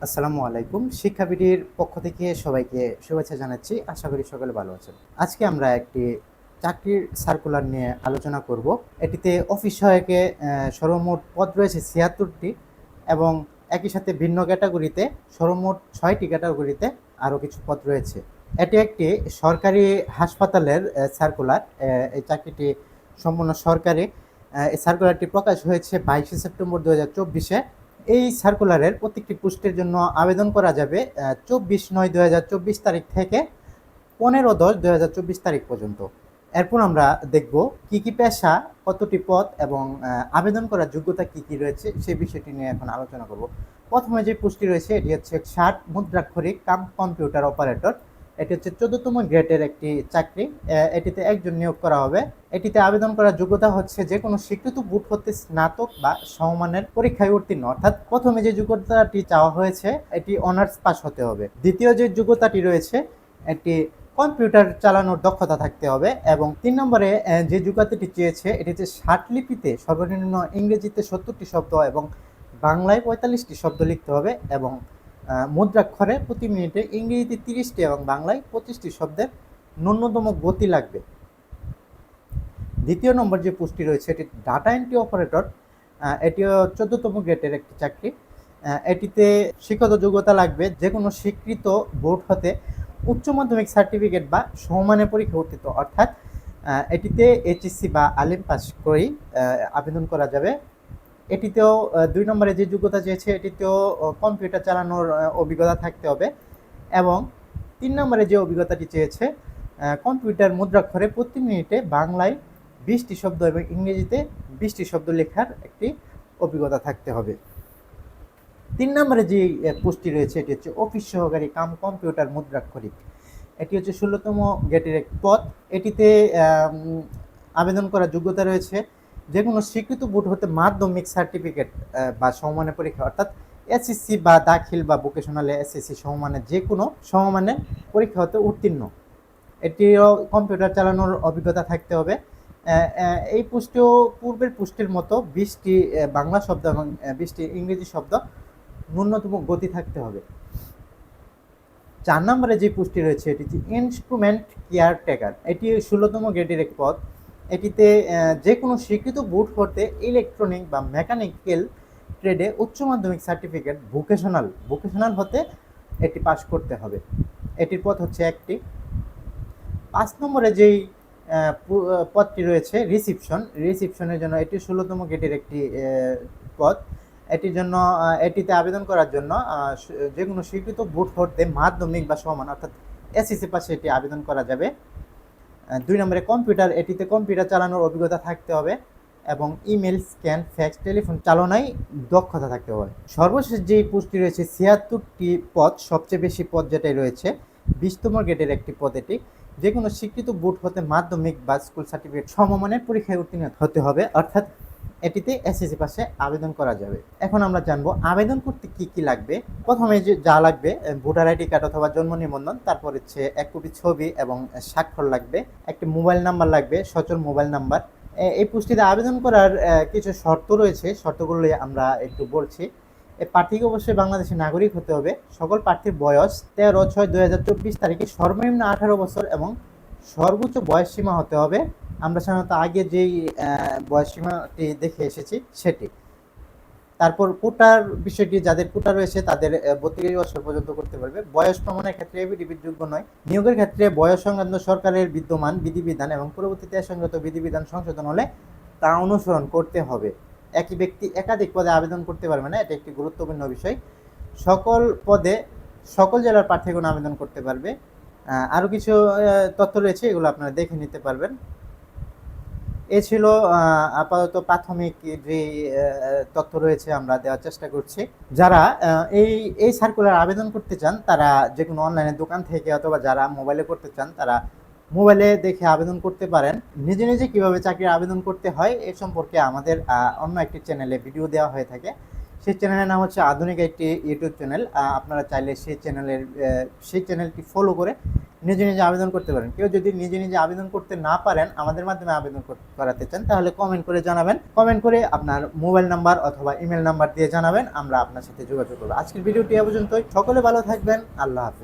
আসসালামু আলাইকুম। শিক্ষাবিডির পক্ষ থেকে সবাইকে শুভেচ্ছা জানাচ্ছি। আশা করি সকলে ভালো আছেন। আজকে আমরা একটি চাকরির সার্কুলার নিয়ে আলোচনা করব। এটিতে অফিস সহায়কে সর্বমোট পদ রয়েছে ৭৬টি এবং একই সাথে ভিন্ন ক্যাটাগরিতে সর্বমোট ৬টি ক্যাটাগরিতে আরও কিছু পদ রয়েছে। এটি একটি সরকারি হাসপাতালের সার্কুলার। এই চাকরিটি সম্পূর্ণ সরকারি। এই সার্কুলারটি প্রকাশ হয়েছে ২২শে সেপ্টেম্বর ২০২৪-এ। এই সার্কুলারের প্রত্যেকটি পোস্টের জন্য আবেদন করা যাবে ২৪/৯/২০২৪ তারিখ থেকে ১৫/১০/২০২৪ তারিখ পর্যন্ত। এরপর আমরা দেখব কি কি পেশা, কতটি পদ এবং আবেদন করার যোগ্যতা কি কি রয়েছে সেই বিষয়টি নিয়ে এখন আলোচনা করব। প্রথমে যে পোস্টটি রয়েছে এটি হচ্ছে ৬০ মুদ্রাক্ষরিক কাম কম্পিউটার অপারেটর। এটি হচ্ছে ১৪তম গ্রেডের একটি চাকরি। এটিতে একজন নিয়োগ করা হবে। এটিতে আবেদন করার যোগ্যতা হচ্ছে যে কোনো স্বীকৃত বোর্ড হতে স্নাতক বা সমমানের পরীক্ষায় উত্তীর্ণ। অর্থাৎ প্রথমে যে যোগ্যতাটি চাওয়া হয়েছে এটি অনার্স পাস হতে হবে। দ্বিতীয় যে যোগ্যতাটি রয়েছে এটি কম্পিউটার চালানোর দক্ষতা থাকতে হবে এবং ৩ নম্বরে যে যোগ্যতাটি চেয়েছে এটি হচ্ছে ষাটলিপিতে সর্বনিম্ন ইংরেজিতে ৭০টি শব্দ এবং বাংলায় ৪৫টি শব্দ লিখতে হবে এবং মুদ্রাক্ষরে প্রতি মিনিটে ইংরেজিতে ৩০টি এবং বাংলায় ২৫টি শব্দের ন্যূনতম গতি লাগবে। দ্বিতীয় নম্বর যে পোস্টটি রয়েছে এটি ডাটা এন্ট্রি অপারেটর। এটিও ১৪তম গ্রেডের একটি চাকরি। এটিতে শিক্ষাগত যোগ্যতা লাগবে যে কোনো স্বীকৃত বোর্ড হতে উচ্চ মাধ্যমিক সার্টিফিকেট বা সমমানের পরীক্ষা উত্তীর্ণ। অর্থাৎ এটিতে এইচএসসি বা আলিম পাস করেই আবেদন করা যাবে। এটিতেও ২ নম্বরে যে যোগ্যতা চেয়েছে এটিতেও কম্পিউটার চালানোর অভিজ্ঞতা থাকতে হবে এবং ৩ নম্বরে যে অভিজ্ঞতাটি চেয়েছে কম্পিউটার মুদ্রাক্ষরে প্রতি মিনিটে বাংলায় ২০টি শব্দ এবং ইংরেজিতে ২০টি শব্দ লেখার একটি অভিজ্ঞতা থাকতে হবে। ৩ নম্বরে যে পোস্টটি রয়েছে এটি হচ্ছে অফিস সহকারী কাম কম্পিউটার মুদ্রাক্ষরিক। এটি হচ্ছে ১৬তম গ্রেডের এক পদ। এটিতে আবেদন করার যোগ্যতা রয়েছে যে কোনো স্বীকৃত বোর্ড হতে মাধ্যমিক সার্টিফিকেট বা সমমানের পরীক্ষা অর্থাৎ এসএসসি বা দাখিল বা ভোকেশনালে এসএসসি সমমানের যে কোনো সমমানের পরীক্ষা হতে উত্তীর্ণ। এটিও কম্পিউটার চালানোর অভিজ্ঞতা থাকতে হবে। এই পোস্টেও পূর্বের পোস্টের মতো ২০টি বাংলা শব্দ এবং ২০টি ইংরেজি শব্দ ন্যূনতম গতি থাকতে হবে। ৪ নম্বরে যে পোস্টটি রয়েছে এটি হচ্ছে ইনস্ট্রুমেন্ট কেয়ারটেকার। এটি ১৬তম গ্রেডের এক পদ। এটিতে যে কোনো স্বীকৃত বোর্ড হতে ইলেকট্রনিক বা মেকানিক্যাল ট্রেডে উচ্চ মাধ্যমিক সার্টিফিকেট ভোকেশনাল হতে এটি পাস করতে হবে। এটির পদ হচ্ছে একটি। ৫ নম্বরে যেই পদটি রয়েছে রিসিপশনের জন্য এটি ১৬তম গ্রেডের একটি পদ। এটির জন্য এটিতে আবেদন করার জন্য যে কোনো স্বীকৃত বোর্ড হতে মাধ্যমিক বা সমান অর্থাৎ এসএসসি পাশে এটি আবেদন করা যাবে। ২ নম্বরে কম্পিউটার, এটিতে কম্পিউটার চালানোর অভিজ্ঞতা থাকতে হবে এবং ইমেল, স্ক্যান, ফ্যাক্স, টেলিফোন চালনায় দক্ষতা থাকতে হবে। সর্বশেষ যেই পোস্টটি রয়েছে ৭৬টি পদ, সবচেয়ে বেশি পদ যেটাই রয়েছে ২০তম গ্রেডের একটি পদ। এটি যে কোনো স্বীকৃত বোর্ড হতে মাধ্যমিক বা স্কুল সার্টিফিকেট সমমানের পরীক্ষায় উত্তীর্ণ হতে হবে। অর্থাৎ এটিতে এসএসসি পাশে আবেদন করা যাবে। এখন আমরা জানবো আবেদন করতে কি কি লাগবে। প্রথমে যা লাগবে ভোটার আইডি কার্ড অথবা জন্ম নিবন্ধন, তারপর হচ্ছে এক কপি ছবি এবং স্বাক্ষর লাগবে, একটি মোবাইল নাম্বার লাগবে, সচল মোবাইল নাম্বার। এই পোস্টটিতে আবেদন করার কিছু শর্ত রয়েছে, শর্তগুলো আমরা একটু বলছি। এই প্রার্থীকে অবশ্যই বাংলাদেশের নাগরিক হতে হবে। সকল প্রার্থীর বয়স ১৩/৬/২০২৪ তারিখে সর্বনিম্ন ১৮ বছর এবং সর্বোচ্চ বয়স সীমা হতে হবে আমরা সাধারণত আগে যেই বয়সসীমাটি দেখে এসেছি সেটি। তারপর কোটার বিষয়টি, যাদের কোটা রয়েছে তাদের ৩২ বছর পর্যন্ত করতে পারবে। বয়স প্রমাণের ক্ষেত্রে এফিডেভিট যোগ্য নয়। নিয়োগের ক্ষেত্রে বয়স সংক্রান্ত সরকারের বিদ্যমান বিধিবিধান এবং পরবর্তীতে সংগত বিধিবিধান সংশোধন হলে তা অনুসরণ করতে হবে। একই ব্যক্তি একাধিক পদে আবেদন করতে পারবে না, এটা একটি গুরুত্বপূর্ণ বিষয়। সকল পদে সকল জেলার প্রার্থীগণ আবেদন করতে পারবে। আরও কিছু তথ্য রয়েছে, এগুলো আপনারা দেখে নিতে পারবেন। এ ছিল আপাতত প্রাথমিক যে তথ্য রয়েছে আমরা দেওয়ার চেষ্টা করছি। যারা এই সার্কুলার আবেদন করতে চান তারা যে কোনো অনলাইনের দোকান থেকে অথবা যারা মোবাইলে করতে চান তারা মোবাইলে দেখে আবেদন করতে পারেন। নিজে নিজে কীভাবে চাকরির আবেদন করতে হয় এ সম্পর্কে আমাদের অন্য একটি চ্যানেলে ভিডিও দেওয়া হয়ে থাকে। সেই চ্যানেলের নাম হচ্ছে আধুনিক একটি ইউটিউব চ্যানেল। আপনারা চাইলে সেই চ্যানেলটি ফলো করে নিজে নিজে আবেদন করতে পারেন। কেউ যদি নিজে নিজে আবেদন করতে না পারেন, আমাদের মাধ্যমে আবেদন করাতে চান, তাহলে কমেন্ট করে জানাবেন। কমেন্ট করে আপনার মোবাইল নাম্বার অথবা ইমেল নাম্বার দিয়ে জানাবেন, আমরা আপনার সাথে যোগাযোগ করবো। আজকের ভিডিওটি এ পর্যন্তই। সকলে ভালো থাকবেন। আল্লাহ হাফিজ।